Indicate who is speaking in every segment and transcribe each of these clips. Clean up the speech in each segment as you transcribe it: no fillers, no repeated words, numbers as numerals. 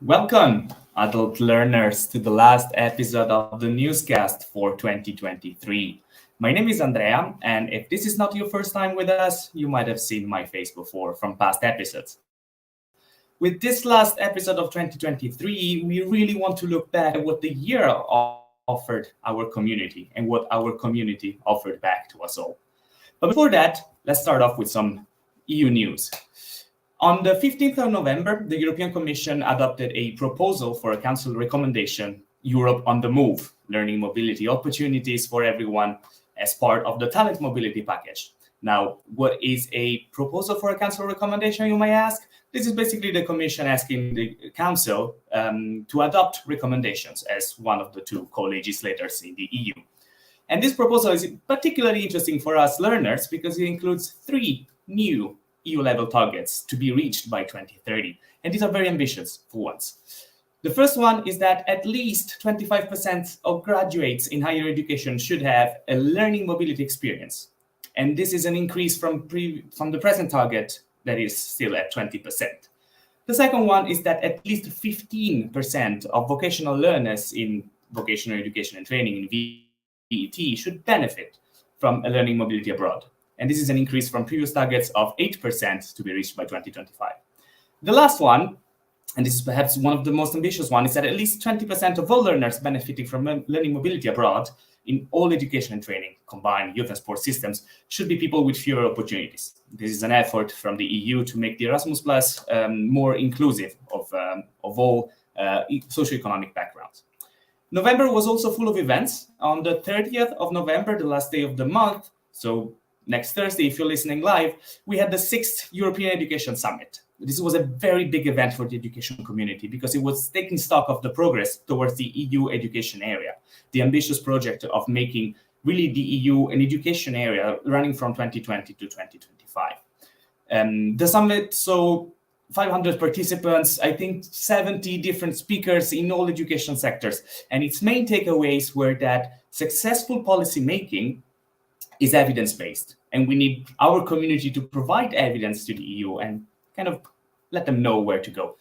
Speaker 1: Welcome, adult learners, to the last episode of the newscast for 2023. My name is Andrea, and if this is not your first time with us, you might have seen my face before from past episodes. With this last episode of 2023, we really want to look back at what the year offered our community and what our community offered back to us all. But before that, let's start off with some EU news. On the 15th of November, the European Commission adopted a proposal for a Council recommendation, Europe on the Move, learning mobility opportunities for everyone as part of the talent mobility package. Now, what is a proposal for a Council recommendation, you may ask? This is basically the Commission asking the Council to adopt recommendations as one of the two co-legislators in the EU. And this proposal is particularly interesting for us learners because it includes 3 new EU-level targets to be reached by 2030. And these are very ambitious for once. The first one is that at least 25% of graduates in higher education should have a learning mobility experience. And this is an increase from the present target that is still at 20%. The second one is that at least 15% of vocational learners in vocational education and training in VET should benefit from a learning mobility abroad. And this is an increase from previous targets of 8% to be reached by 2025. The last one, and this is perhaps one of the most ambitious ones, is that at least 20% of all learners benefiting from learning mobility abroad in all education and training, combined youth and sports systems, should be people with fewer opportunities. This is an effort from the EU to make the Erasmus Plus more inclusive of all socioeconomic backgrounds. November was also full of events. On the 30th of November, the last day of the month, so next Thursday, if you're listening live, we had the 6th European Education Summit. This was a very big event for the education community because it was taking stock of the progress towards the EU education area, the ambitious project of making really the EU an education area running from 2020 to 2025. The summit saw 500 participants, I think 70 different speakers in all education sectors. And its main takeaways were that successful policy making is evidence-based, and we need our community to provide evidence to the EU and kind of let them know where to go.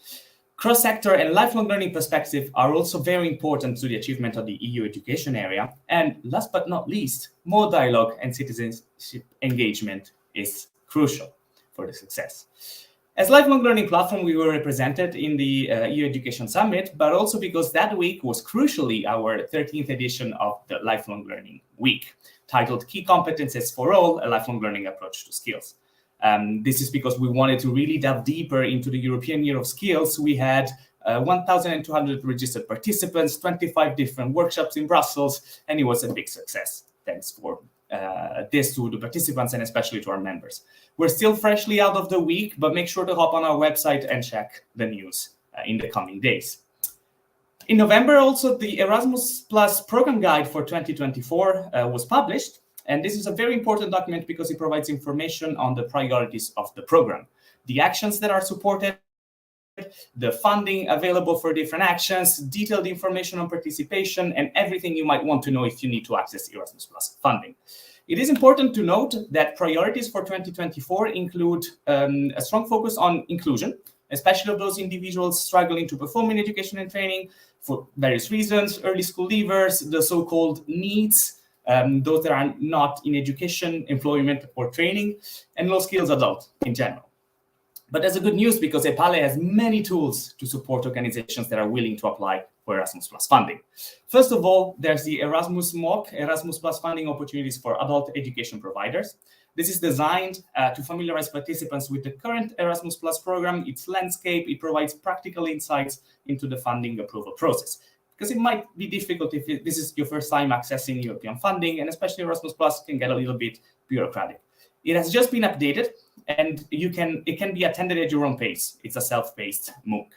Speaker 1: Cross-sector and lifelong learning perspectives are also very important to the achievement of the EU education area. And last but not least, more dialogue and citizenship engagement is crucial for the success. As lifelong learning platform, we were represented in the EU Education Summit, but also because that week was crucially our 13th edition of the Lifelong Learning Week, titled Key Competences for All, a Lifelong Learning Approach to Skills. This is because we wanted to really delve deeper into the European Year of Skills. We had 1,200 registered participants, 25 different workshops in Brussels, and it was a big success. Thanks for this to the participants and especially to our members. We're still freshly out of the week, but make sure to hop on our website and check the news in the coming days. In November, also, the Erasmus Plus program guide for 2024 was published. And this is a very important document because it provides information on the priorities of the program, the actions that are supported, the funding available for different actions, detailed information on participation, and everything you might want to know if you need to access Erasmus Plus funding. It is important to note that priorities for 2024 include a strong focus on inclusion, especially of those individuals struggling to perform in education and training for various reasons, early school leavers, the so-called needs, those that are not in education, employment, or training, and low-skills adults in general. But there's a good news because EPALE has many tools to support organizations that are willing to apply for Erasmus Plus funding. First of all, there's the Erasmus MOOC, Erasmus Plus funding opportunities for adult education providers. This is designed to familiarize participants with the current Erasmus Plus program, its landscape. It provides practical insights into the funding approval process. Because it might be difficult if this is your first time accessing European funding, and especially Erasmus Plus can get a little bit bureaucratic. It has just been updated, and it can be attended at your own pace. It's a self-paced MOOC.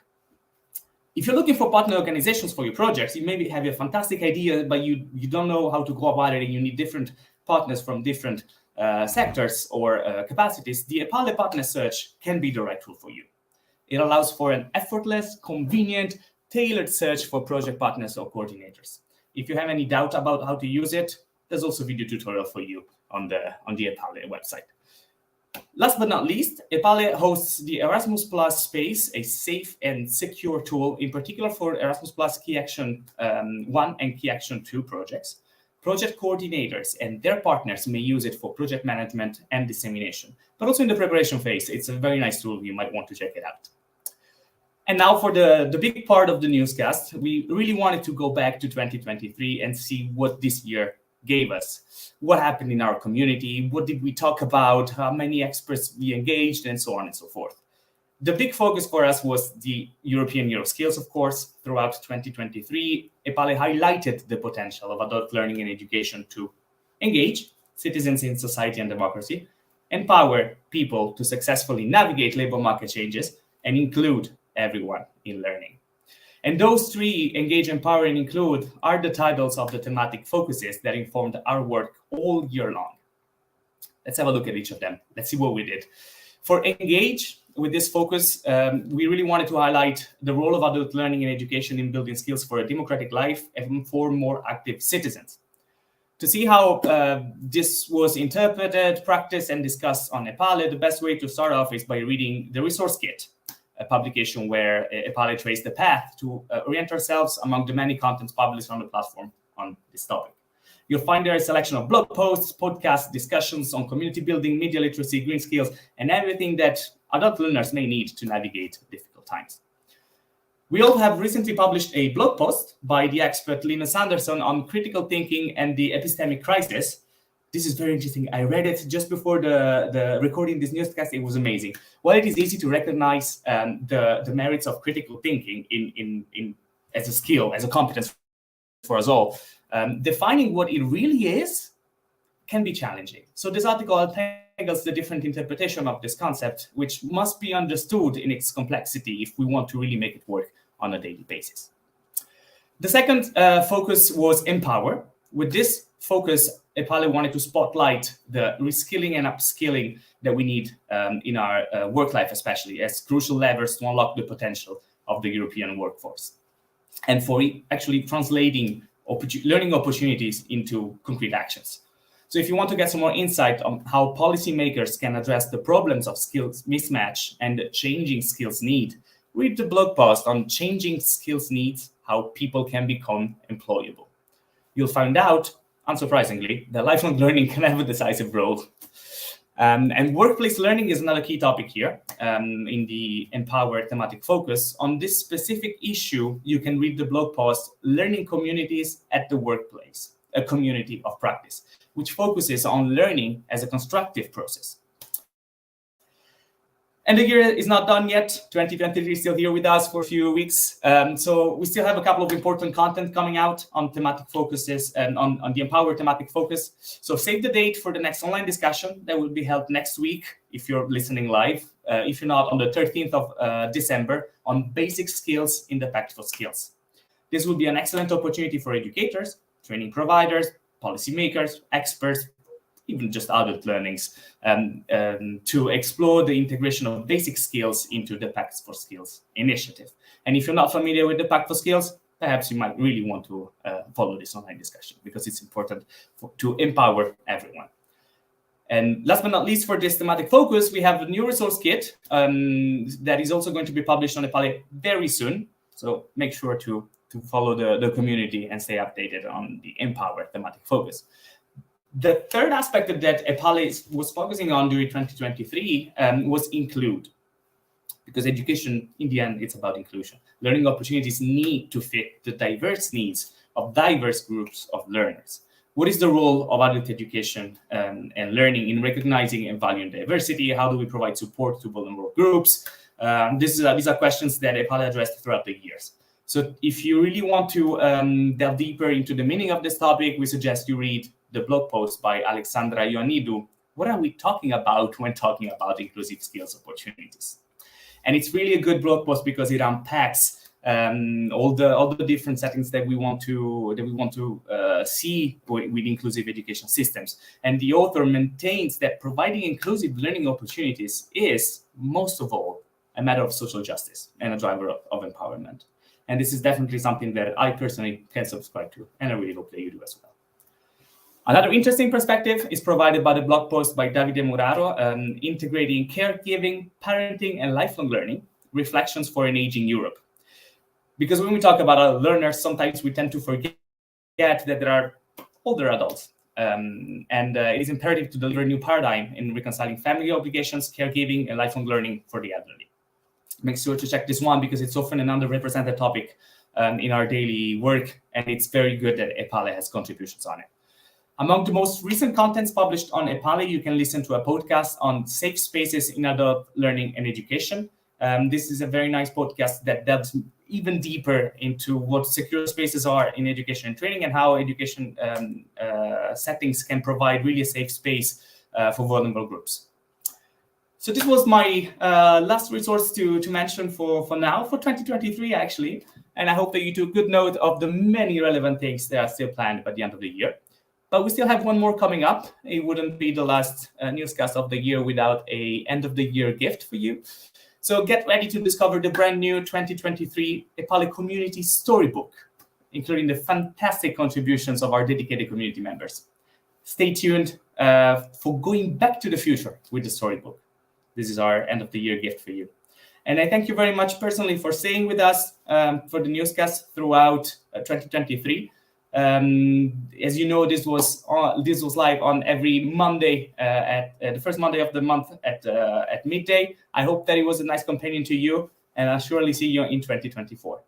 Speaker 1: If you're looking for partner organizations for your projects, you maybe have a fantastic idea, but you don't know how to go about it, and you need different partners from different sectors or capacities. The EPALE Partner Search can be the right tool for you. It allows for an effortless, convenient, tailored search for project partners or coordinators. If you have any doubt about how to use it, there's also a video tutorial for you on the EPALE website. Last but not least, EPALE hosts the Erasmus Plus Space, a safe and secure tool, in particular for Erasmus Plus Key Action 1 and Key Action 2 projects. Project coordinators and their partners may use it for project management and dissemination, but also in the preparation phase. It's a very nice tool. You might want to check it out. And now for the big part of the newscast, we really wanted to go back to 2023 and see what this year gave us. What happened in our community? What did we talk about? How many experts we engaged, and so on and so forth. The big focus for us was the European Year of Skills, of course. Throughout 2023, EPALE highlighted the potential of adult learning and education to engage citizens in society and democracy, empower people to successfully navigate labor market changes, and include everyone in learning. And those three, engage, empower, and include, are the titles of the thematic focuses that informed our work all year long. Let's have a look at each of them. Let's see what we did. For engage, with this focus, we really wanted to highlight the role of adult learning and education in building skills for a democratic life and for more active citizens. To see how this was interpreted, practiced, and discussed on EPALE, the best way to start off is by reading the resource kit, a publication where EPALE traced the path to orient ourselves among the many contents published on the platform on this topic. You'll find there a selection of blog posts, podcasts, discussions on community building, media literacy, green skills, and everything that adult learners may need to navigate difficult times. We also have recently published a blog post by the expert Linus Andersson on critical thinking and the epistemic crisis. This is very interesting. I read it just before the recording this newscast. It was amazing. While it is easy to recognize the merits of critical thinking in as a skill, as a competence for us all, defining what it really is can be challenging. So this article untangles the different interpretation of this concept, which must be understood in its complexity if we want to really make it work on a daily basis. The second focus was empower. With this focus, EPALE wanted to spotlight the reskilling and upskilling that we need in our work life, especially as crucial levers to unlock the potential of the European workforce, and for actually translating learning opportunities into concrete actions. So if you want to get some more insight on how policymakers can address the problems of skills mismatch and changing skills need, read the blog post on changing skills needs, how people can become employable. You'll find out, unsurprisingly, that lifelong learning can have a decisive role. And workplace learning is another key topic here in the Empower thematic focus. On this specific issue, you can read the blog post, Learning Communities at the Workplace, a Community of Practice, which focuses on learning as a constructive process. And the year is not done yet. 2023 is still here with us for a few weeks. So we still have a couple of important content coming out on thematic focuses and on the Empower thematic focus. So save the date for the next online discussion that will be held next week if you're listening live. If you're not, on the 13th of December on basic skills in the Pact for Skills. This will be an excellent opportunity for educators, training providers, policymakers, experts, even just adult learnings, to explore the integration of basic skills into the Pact for Skills initiative. And if you're not familiar with the Pact for Skills, perhaps you might really want to follow this online discussion because it's important to empower everyone. And last but not least, for this thematic focus, we have a new resource kit that is also going to be published on EPALE very soon. So make sure to follow the community and stay updated on the Empower thematic focus. The third aspect that EPALE was focusing on during 2023 was include, because education, in the end, it's about inclusion. Learning opportunities need to fit the diverse needs of diverse groups of learners. What is the role of adult education and learning in recognizing and valuing diversity? How do we provide support to vulnerable groups? These are questions that EPALE addressed throughout the years. So if you really want to delve deeper into the meaning of this topic, we suggest you read the blog post by Alexandra Ioannidou. What are we talking about when talking about inclusive skills opportunities? And it's really a good blog post because it unpacks all the different settings that we want to see with inclusive education systems. And the author maintains that providing inclusive learning opportunities is, most of all, a matter of social justice and a driver of empowerment. And this is definitely something that I personally can subscribe to, and I really hope that you do as well. Another interesting perspective is provided by the blog post by Davide Muraro, Integrating Caregiving, Parenting, and Lifelong Learning, Reflections for an Aging Europe. Because when we talk about our learners, sometimes we tend to forget that there are older adults. It is imperative to deliver a new paradigm in reconciling family obligations, caregiving, and lifelong learning for the elderly. Make sure to check this one because it's often an underrepresented topic in our daily work, and it's very good that EPALE has contributions on it. Among the most recent contents published on EPALE, you can listen to a podcast on safe spaces in adult learning and education. This is a very nice podcast that delves even deeper into what secure spaces are in education and training and how education settings can provide really a safe space for vulnerable groups. So this was my last resource to mention for now, for 2023 actually. And I hope that you took good note of the many relevant things that are still planned by the end of the year. But we still have one more coming up. It wouldn't be the last newscast of the year without a end of the year gift for you. So get ready to discover the brand new 2023 EPALE Community Storybook, including the fantastic contributions of our dedicated community members. Stay tuned for going back to the future with the storybook. This is our end of the year gift for you. And I thank you very much personally for staying with us for the newscast throughout 2023. As you know, this was live on every Monday at the first Monday of the month at midday. I hope that it was a nice companion to you, and I'll surely see you in 2024.